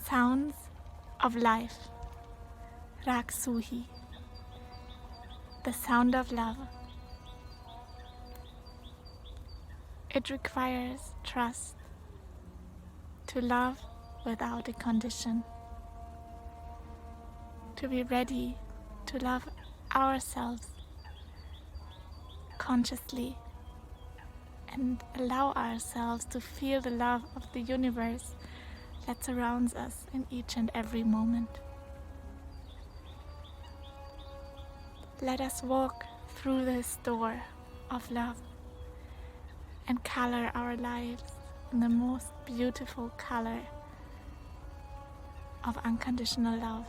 Sounds of life. Rag Suhee. The sound of love. It requires trust to love without a condition, to be ready to love ourselves consciously and allow ourselves to feel the love of the universe that surrounds us in each and every moment. Let us walk through this door of love and color our lives in the most beautiful color of unconditional love.